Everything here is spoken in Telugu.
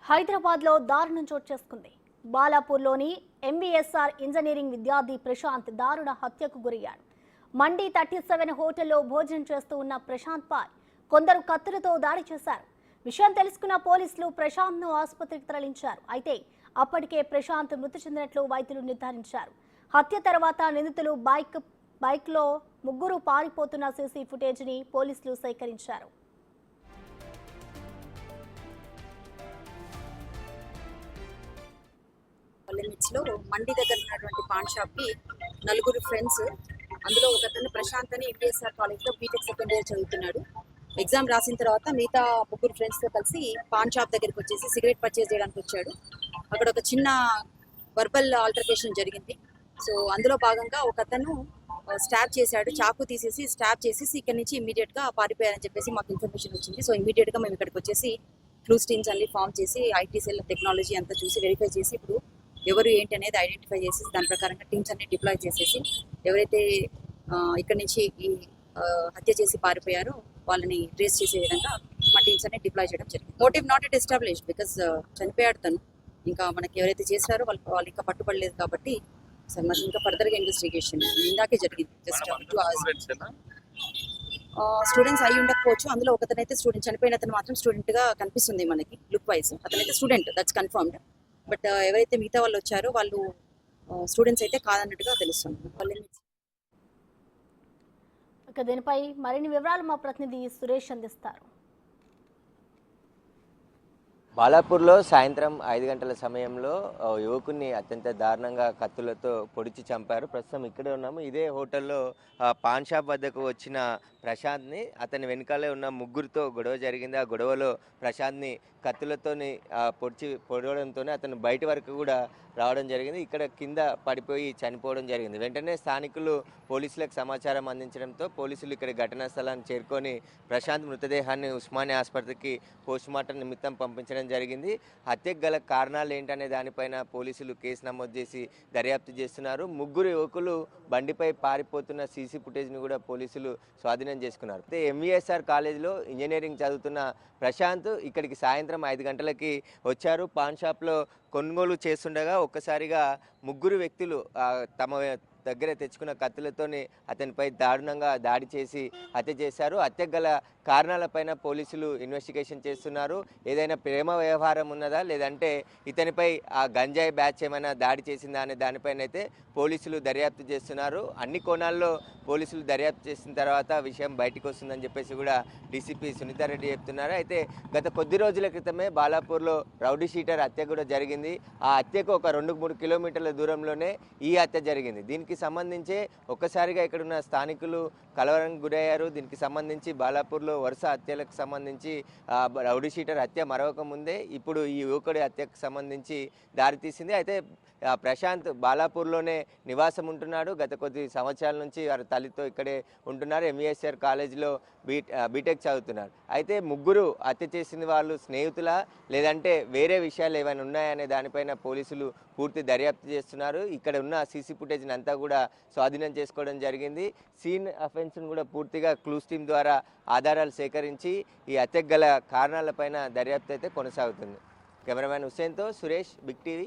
హైదరాబాద్లో దారుణం చోటు చేసుకుంది. బాలాపూర్లోని ఎంబీఎస్ఆర్ ఇంజనీరింగ్ విద్యార్థి ప్రశాంత్ దారుణ హత్యకు గురయ్యాడు. మండి 37 హోటల్లో భోజనం చేస్తూ ఉన్న ప్రశాంత్ పై కొందరు కత్తులతో దాడి చేశారు. విషయం తెలుసుకున్న పోలీసులు ప్రశాంత్ను ఆసుపత్రికి తరలించారు. అయితే అప్పటికే ప్రశాంత్ మృతి చెందినట్లు వైద్యులు నిర్ధారించారు. హత్య తర్వాత నిందితులు బైక్లో ముగ్గురు పారిపోతున్న సీసీ ఫుటేజ్ని పోలీసులు సేకరించారు. లో మండి దగ్గర ఉన్నటువంటి పాన్ షాప్ కి నలుగురు ఫ్రెండ్స్, అందులో ఒకతను ప్రశాంత్ అని ఎంబీఎస్ఆర్ కాలేజ్ లో బీటెక్ సెకండ్ ఇయర్ చదువుతున్నాడు. ఎగ్జామ్ రాసిన తర్వాత మిగతా ముగ్గురు ఫ్రెండ్స్ తో కలిసి పాన్ షాప్ దగ్గరికి వచ్చేసి సిగరెట్ పర్చేస్ చేయడానికి వచ్చాడు. అక్కడ ఒక చిన్న వర్బల్ ఆల్టర్కేషన్ జరిగింది. సో అందులో భాగంగా ఒకతను స్టాప్ చేశాడు, చాకు తీసేసి స్టాప్ చేసేసి ఇక్కడ నుంచి ఇమీడియట్ గా పారిపోయారని చెప్పేసి మాకు ఇన్ఫర్మేషన్ వచ్చింది. సో ఇమీడియట్ గా మేము ఇక్కడికి వచ్చేసి క్లూస్ టీమ్స్ అన్ని ఫామ్ చేసి ఐటీ సెల్ టెక్నాలజీ అంతా చూసి వెరిఫై చేసి ఇప్పుడు ఎవరు ఏంటి అనేది ఐడెంటిఫై చేసి దాని ప్రకారంగా టీమ్స్ అన్ని డిప్లాయ్ చేసేసి ఎవరైతే ఇక్కడ నుంచి ఈ హత్య చేసి పారిపోయారో వాళ్ళని ట్రేస్ చేసే విధంగా మా టీమ్స్ అన్ని డిప్లాయ్ చేయడం జరిగింది. Motive not yet established because చనిపోయాడు తను. ఇంకా మనకి ఎవరైతే చేశారో వాళ్ళు ఇంకా పట్టుబడలేదు కాబట్టి సార్ మరి ఇంకా ఫర్దర్గా ఇన్వెస్టిగేషన్ ఇందాకే జరిగింది. జస్ట్ 2 hours స్టూడెంట్స్ అయి ఉండకపోవచ్చు. అందులో ఒకతనైతే స్టూడెంట్, చనిపోయిన అతను మాత్రం స్టూడెంట్ గా కనిపిస్తుంది మనకి లుక్ వైజ్. అతనైతే స్టూడెంట్, దట్స్ కన్ఫర్మ్డ్. బట్ ఎవరైతే మిగతా వాళ్ళు వచ్చారో వాళ్ళు స్టూడెంట్స్ అయితే కాదన్నట్టుగా తెలుస్తుంది. దీనిపై మరిన్ని వివరాలు మా ప్రతినిధి సురేష్ అందిస్తారు. బాలాపూర్లో సాయంత్రం 5 గంటల సమయంలో యువకుడిని అత్యంత దారుణంగా కత్తులతో పొడిచి చంపారు. ప్రస్తుతం ఇక్కడే ఉన్నాము. ఇదే హోటల్లో పాన్ షాప్ వద్దకు వచ్చిన ప్రశాంత్ని అతని వెనకాలే ఉన్న ముగ్గురితో గొడవ జరిగింది. ఆ గొడవలో ప్రశాంత్ని కత్తులతోని పొడవడంతోనే అతను బయట వరకు కూడా రావడం జరిగింది. ఇక్కడ కింద పడిపోయి చనిపోవడం జరిగింది. వెంటనే స్థానికులు పోలీసులకు సమాచారం అందించడంతో పోలీసులు ఇక్కడ ఘటనా స్థలాన్ని చేరుకొని ప్రశాంత్ మృతదేహాన్ని ఉస్మానియా ఆసుపత్రికి పోస్టుమార్టం నిమిత్తం పంపించడం జరిగింది. హత్యకు గల కారణాలు ఏంటనే దానిపైన పోలీసులు కేసు నమోదు చేసి దర్యాప్తు చేస్తున్నారు. ముగ్గురు యువకులు బండిపై పారిపోతున్న సీసీ ఫుటేజ్ని కూడా పోలీసులు స్వాధీనం చేసుకున్నారు. అయితే ఎంవీఎస్ఆర్ కాలేజీలో ఇంజనీరింగ్ చదువుతున్న ప్రశాంత్ ఇక్కడికి సాయంత్రం 5 గంటలకి వచ్చారు. పాన్ షాప్లో కొనుగోలు చేస్తుండగా ఒక్కసారిగా ముగ్గురు వ్యక్తులు తమ దగ్గర తెచ్చుకున్న కత్తులతోని అతనిపై దారుణంగా దాడి చేసి హత్య చేశారు. హత్యకు గల కారణాలపైన పోలీసులు ఇన్వెస్టిగేషన్ చేస్తున్నారు. ఏదైనా ప్రేమ వ్యవహారం ఉన్నదా, లేదంటే ఇతనిపై ఆ గంజాయి బ్యాచ్ ఏమైనా దాడి చేసిందా అనే దానిపైన అయితే పోలీసులు దర్యాప్తు చేస్తున్నారు. అన్ని కోణాల్లో పోలీసులు దర్యాప్తు చేసిన తర్వాత విషయం బయటకు వస్తుందని చెప్పేసి కూడా డీసీపీ సునీతారెడ్డి చెప్తున్నారు. అయితే గత కొద్ది రోజుల క్రితమే బాలాపూర్లో రౌడీ షీటర్ హత్య కూడా జరిగింది. ఆ హత్యకు ఒక 2-3 కిలోమీటర్ల దూరంలోనే ఈ హత్య జరిగింది. దీనికి సంబంధించి ఒక్కసారిగా ఇక్కడున్న స్థానికులు కలవరానికి గురయ్యారు. దీనికి సంబంధించి బాలాపూర్లో వరుస హత్యలకు సంబంధించి రౌడీ షీటర్ హత్య మరొక ముందే ఇప్పుడు ఈ యువకుడి హత్యకు సంబంధించి దారితీసింది. అయితే ప్రశాంత్ బాలాపూర్లోనే నివాసం ఉంటున్నాడు. గత కొద్ది సంవత్సరాల నుంచి వారి తల్లితో ఇక్కడే ఉంటున్నారు. ఎంఈఎస్ఆర్ కాలేజీలో బీటెక్ చదువుతున్నారు. అయితే ముగ్గురు హత్య చేసిన వాళ్ళు స్నేహితులా, లేదంటే వేరే విషయాలు ఏమైనా ఉన్నాయనే దానిపైన పోలీసులు పూర్తి దర్యాప్తు చేస్తున్నారు. ఇక్కడ ఉన్న సీసీ ఫుటేజ్ని అంతా కూడా స్వాధీనం చేసుకోవడం జరిగింది. సీన్ అఫెన్స్ను కూడా పూర్తిగా క్లూస్ టీమ్ ద్వారా ఆధారాలు సేకరించి ఈ హత్యకు గల కారణాలపైన దర్యాప్తు అయితే కొనసాగుతుంది. కెమెరామ్యాన్ హుస్సేన్తో సురేష్, బిగ్ టీవీ.